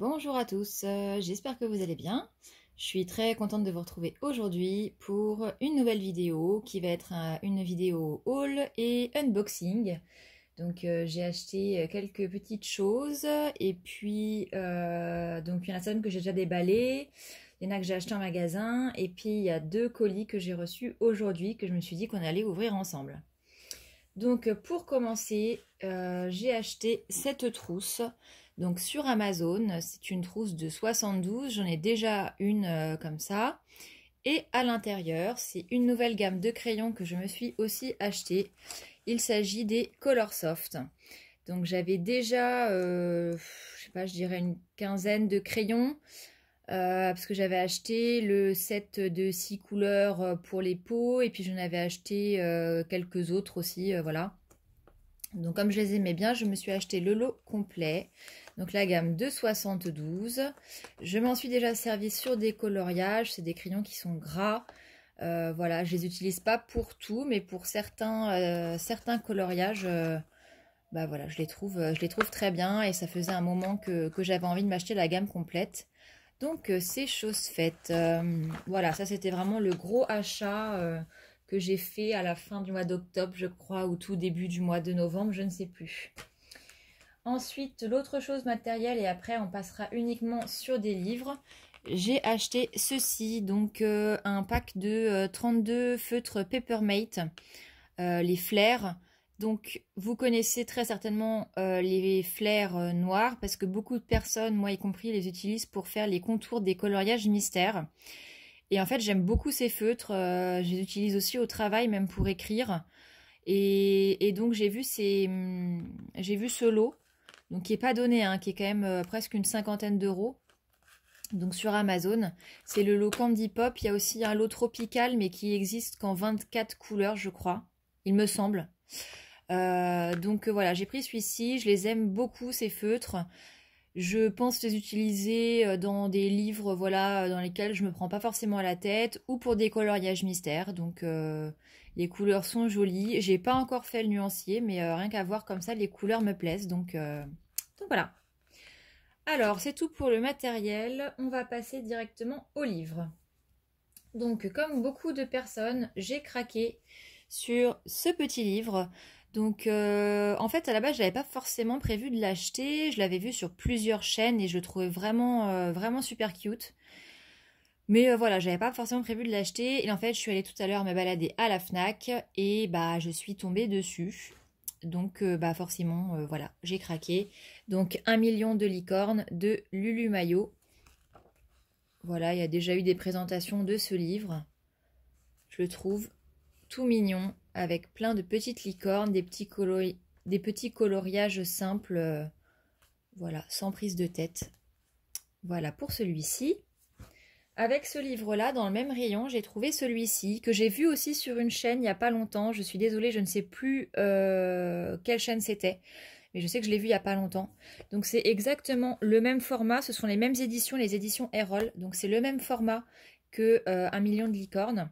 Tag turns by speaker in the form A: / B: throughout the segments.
A: Bonjour à tous, j'espère que vous allez bien. Je suis très contente de vous retrouver aujourd'hui pour une nouvelle vidéo qui va être une vidéo haul et unboxing. Donc j'ai acheté quelques petites choses et puis donc il y en a certaines que j'ai déjà déballées, il y en a que j'ai acheté en magasin et puis il y a deux colis que j'ai reçus aujourd'hui que je me suis dit qu'on allait ouvrir ensemble. Donc pour commencer, j'ai acheté cette trousse. Donc sur Amazon, c'est une trousse de 72, j'en ai déjà une comme ça. Et à l'intérieur, c'est une nouvelle gamme de crayons que je me suis aussi acheté. Il s'agit des Colorsoft. Donc j'avais déjà, je sais pas, je dirais une quinzaine de crayons. Parce que j'avais acheté le set de 6 couleurs pour les pots. Et puis j'en avais acheté quelques autres aussi, voilà. Donc comme je les aimais bien, je me suis acheté le lot complet. Donc la gamme de 72. Je m'en suis déjà servi sur des coloriages. C'est des crayons qui sont gras. Voilà, je les utilise pas pour tout, mais pour certains coloriages, bah voilà, je les trouve très bien. Et ça faisait un moment que j'avais envie de m'acheter la gamme complète. Donc c'est chose faite. Voilà, ça c'était vraiment le gros achat que j'ai fait à la fin du mois d'octobre, je crois, ou tout début du mois de novembre, je ne sais plus. Ensuite, l'autre chose matérielle, et après on passera uniquement sur des livres. J'ai acheté ceci, donc un pack de 32 feutres Papermate, les flares. Donc vous connaissez très certainement les flares noirs parce que beaucoup de personnes, moi y compris, les utilisent pour faire les contours des coloriages mystères. Et en fait j'aime beaucoup ces feutres, je les utilise aussi au travail, même pour écrire. Et donc j'ai vu ce lot, donc qui n'est pas donné, hein, qui est quand même presque une cinquantaine d'euros. Donc sur Amazon, c'est le lot Candy Pop. Il y a aussi un lot tropical, mais qui existe qu'en 24 couleurs, je crois, il me semble. Donc voilà, j'ai pris celui-ci, je les aime beaucoup ces feutres. Je pense les utiliser dans des livres, voilà, dans lesquels je me prends pas forcément à la tête, ou pour des coloriages mystères. Donc les couleurs sont jolies. J'ai pas encore fait le nuancier, mais rien qu'à voir comme ça, les couleurs me plaisent. Donc voilà. Alors c'est tout pour le matériel. On va passer directement au livre. Donc comme beaucoup de personnes, j'ai craqué sur ce petit livre. Donc en fait à la base je n'avais pas forcément prévu de l'acheter, je l'avais vu sur plusieurs chaînes et je le trouvais vraiment super cute. Mais voilà, j'avais pas forcément prévu de l'acheter et en fait je suis allée tout à l'heure me balader à la Fnac et bah je suis tombée dessus. Donc bah forcément voilà, j'ai craqué. Donc 1 million de licornes de Lulu Maillot. Voilà, il y a déjà eu des présentations de ce livre. Je le trouve tout mignon, avec plein de petites licornes, des petits coloriages simples, voilà, sans prise de tête. Voilà pour celui-ci. Avec ce livre-là, dans le même rayon, j'ai trouvé celui-ci, que j'ai vu aussi sur une chaîne il n'y a pas longtemps. Je suis désolée, je ne sais plus quelle chaîne c'était, mais je sais que je l'ai vu il n'y a pas longtemps. Donc c'est exactement le même format, ce sont les mêmes éditions, les éditions Erol. Donc c'est le même format que 1 million de licornes.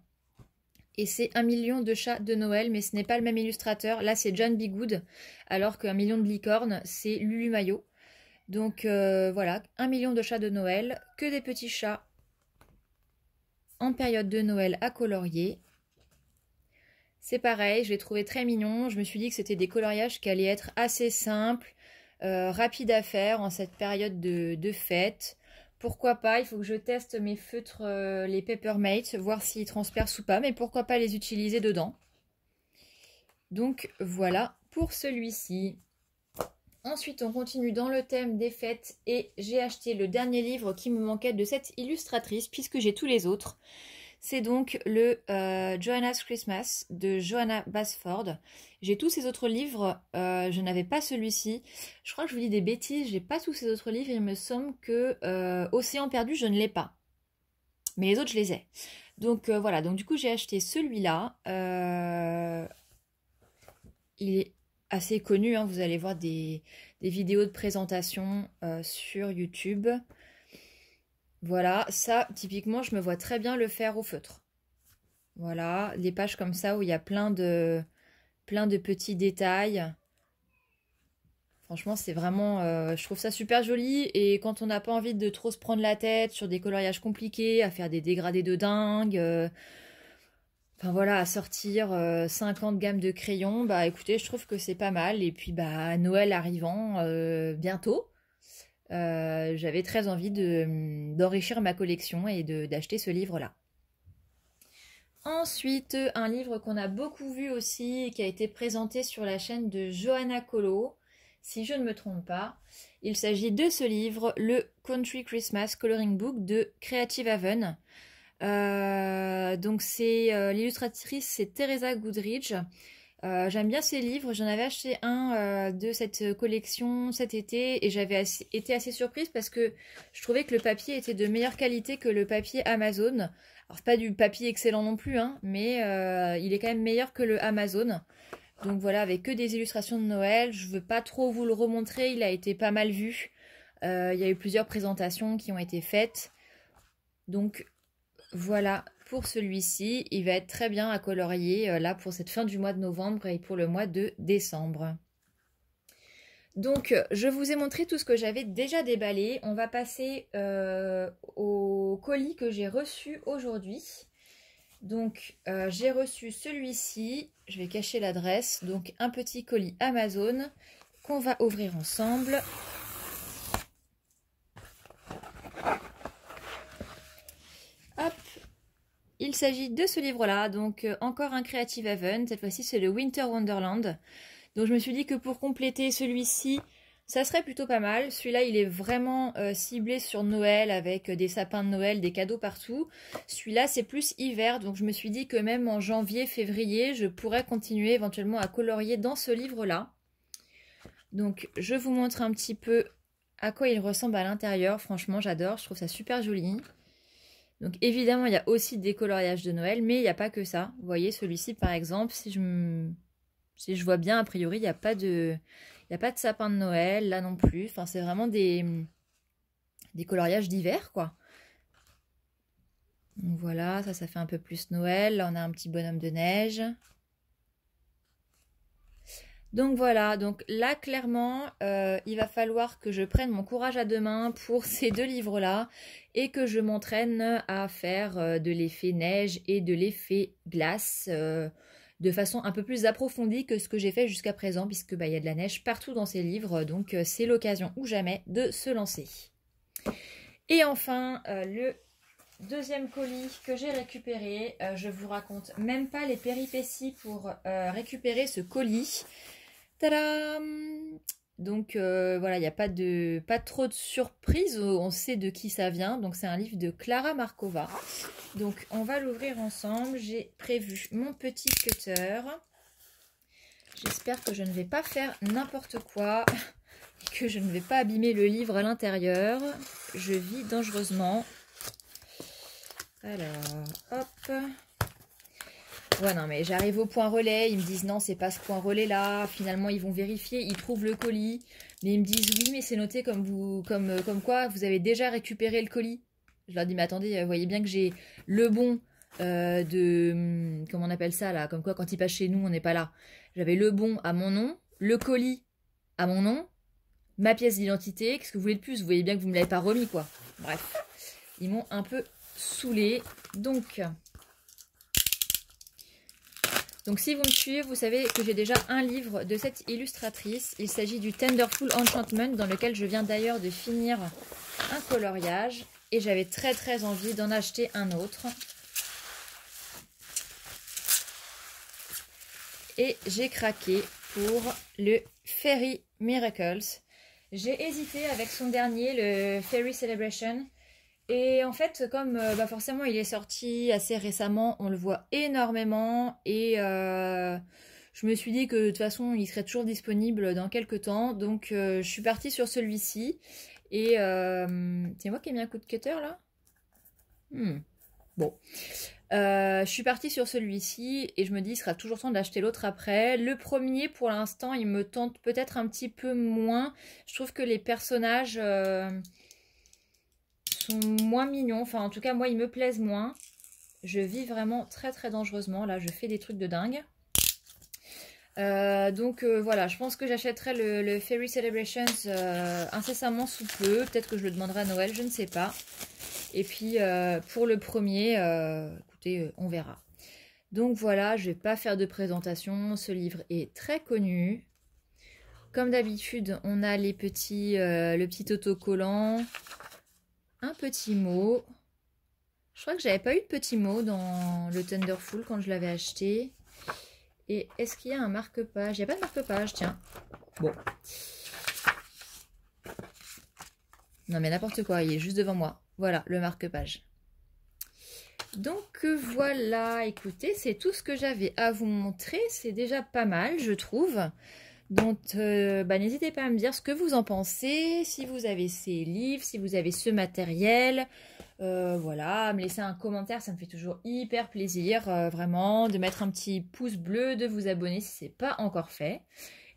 A: Et c'est 1 million de chats de Noël, mais ce n'est pas le même illustrateur. Là, c'est John Bigood, alors qu'1 million de licornes, c'est Lulu Maillot. Donc voilà, 1 million de chats de Noël, que des petits chats en période de Noël à colorier. C'est pareil, je l'ai trouvé très mignon. Je me suis dit que c'était des coloriages qui allaient être assez simples, rapides à faire en cette période de fête. Pourquoi pas, il faut que je teste mes feutres, les Papermate, voir s'ils transpercent ou pas, mais pourquoi pas les utiliser dedans. Donc voilà pour celui-ci. Ensuite, on continue dans le thème des fêtes et j'ai acheté le dernier livre qui me manquait de cette illustratrice puisque j'ai tous les autres. C'est donc le Joanna's Christmas de Johanna Basford. J'ai tous ces autres livres, je n'avais pas celui-ci. Je crois que je vous dis des bêtises, j'ai pas tous ces autres livres. Il me semble que Océan perdu, je ne l'ai pas. Mais les autres, je les ai. Donc voilà, donc du coup j'ai acheté celui-là. Il est assez connu, hein. Vous allez voir des vidéos de présentation sur YouTube. Voilà, ça, typiquement, je me vois très bien le faire au feutre. Voilà, des pages comme ça où il y a plein de petits détails. Franchement, c'est vraiment, je trouve ça super joli. Et quand on n'a pas envie de trop se prendre la tête sur des coloriages compliqués, à faire des dégradés de dingue, enfin voilà, à sortir 50 gammes de crayons, bah écoutez, je trouve que c'est pas mal. Et puis bah Noël arrivant bientôt, j'avais très envie d'enrichir ma collection et d'acheter ce livre-là. Ensuite, un livre qu'on a beaucoup vu aussi et qui a été présenté sur la chaîne de Johanna Colo, si je ne me trompe pas. Il s'agit de ce livre, le Country Christmas Coloring Book de Creative Haven. Donc c'est l'illustratrice, c'est Teresa Goodridge. J'aime bien ces livres, j'en avais acheté un de cette collection cet été et j'avais été assez surprise parce que je trouvais que le papier était de meilleure qualité que le papier Amazon. Alors c'est pas du papier excellent non plus, hein, mais il est quand même meilleur que le Amazon. Donc voilà, avec que des illustrations de Noël, je veux pas trop vous le remontrer, il a été pas mal vu. Il y a eu plusieurs présentations qui ont été faites. Donc voilà pour celui-ci, il va être très bien à colorier là pour cette fin du mois de novembre et pour le mois de décembre. Donc je vous ai montré tout ce que j'avais déjà déballé. On va passer au colis que j'ai reçu aujourd'hui. Donc j'ai reçu celui-ci, je vais cacher l'adresse, donc un petit colis Amazon qu'on va ouvrir ensemble. Hop, il s'agit de ce livre-là, donc encore un Creative Haven, cette fois-ci c'est le Winter Wonderland. Donc je me suis dit que pour compléter celui-ci, ça serait plutôt pas mal. Celui-là, il est vraiment ciblé sur Noël avec des sapins de Noël, des cadeaux partout. Celui-là, c'est plus hiver, donc je me suis dit que même en janvier, février, je pourrais continuer éventuellement à colorier dans ce livre-là. Donc je vous montre un petit peu à quoi il ressemble à l'intérieur. Franchement, j'adore, je trouve ça super joli. Donc évidemment, il y a aussi des coloriages de Noël, mais il n'y a pas que ça. Vous voyez, celui-ci, par exemple, si je vois bien, a priori, il n'y a pas de sapin de Noël, là non plus. Enfin, c'est vraiment des coloriages d'hiver, quoi. Donc voilà, ça fait un peu plus Noël. Là, on a un petit bonhomme de neige. Donc voilà, donc là, clairement, il va falloir que je prenne mon courage à deux mains pour ces deux livres-là et que je m'entraîne à faire de l'effet neige et de l'effet glace de façon un peu plus approfondie que ce que j'ai fait jusqu'à présent, puisque bah, y a de la neige partout dans ces livres, donc c'est l'occasion ou jamais de se lancer. Et enfin, le deuxième colis que j'ai récupéré, je vous raconte même pas les péripéties pour récupérer ce colis. Tadam! Donc voilà, il n'y a pas trop de surprise, on sait de qui ça vient. Donc c'est un livre de Klara Markova. Donc on va l'ouvrir ensemble. J'ai prévu mon petit cutter. J'espère que je ne vais pas faire n'importe quoi, que je ne vais pas abîmer le livre à l'intérieur. Je vis dangereusement. Alors, hop. Ouais, non, mais j'arrive au point relais, ils me disent non, c'est pas ce point relais là. Finalement, ils vont vérifier, ils trouvent le colis, mais ils me disent oui, mais c'est noté comme quoi vous avez déjà récupéré le colis. Je leur dis, mais attendez, vous voyez bien que j'ai le bon comment on appelle ça là, comme quoi quand ils passent chez nous, on n'est pas là. J'avais le bon à mon nom, le colis à mon nom, ma pièce d'identité. Qu'est-ce que vous voulez de plus? Vous voyez bien que vous me l'avez pas remis, quoi. Bref, ils m'ont un peu saoulée, Donc si vous me suivez, vous savez que j'ai déjà un livre de cette illustratrice. Il s'agit du Tenderful Enchantment, dans lequel je viens d'ailleurs de finir un coloriage. Et j'avais très très envie d'en acheter un autre. Et j'ai craqué pour le Fairy Miracles. J'ai hésité avec son dernier, le Fairy Celebration. Et en fait, comme forcément il est sorti assez récemment, on le voit énormément et je me suis dit que de toute façon il serait toujours disponible dans quelques temps. Donc je suis partie sur celui-ci et c'est moi qui ai mis un coup de cutter là. Bon, je suis partie sur celui-ci et je me dis il sera toujours temps d'acheter l'autre après. Le premier pour l'instant il me tente peut-être un petit peu moins. Je trouve que les personnages... moins mignons, enfin en tout cas moi ils me plaisent moins. Je vis vraiment très très dangereusement, là je fais des trucs de dingue. Voilà, je pense que j'achèterai le Fairy Celebrations incessamment sous peu. Peut-être que je le demanderai à Noël, je ne sais pas. Et puis pour le premier, écoutez, on verra. Donc voilà, je ne vais pas faire de présentation. Ce livre est très connu. Comme d'habitude, on a le petit autocollant, un petit mot. Je crois que j'avais pas eu de petit mot dans le Thunderful quand je l'avais acheté. Et est-ce qu'il y a un marque-page? Il n'y a pas de marque-page, tiens. Bon. Non mais n'importe quoi, il est juste devant moi. Voilà, le marque-page. Donc voilà, écoutez, c'est tout ce que j'avais à vous montrer. C'est déjà pas mal, je trouve. Donc n'hésitez pas à me dire ce que vous en pensez, si vous avez ces livres, si vous avez ce matériel. Voilà, me laisser un commentaire, ça me fait toujours hyper plaisir, vraiment, de mettre un petit pouce bleu, de vous abonner si ce n'est pas encore fait.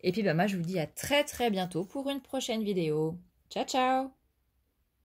A: Et puis moi je vous dis à très très bientôt pour une prochaine vidéo. Ciao ciao!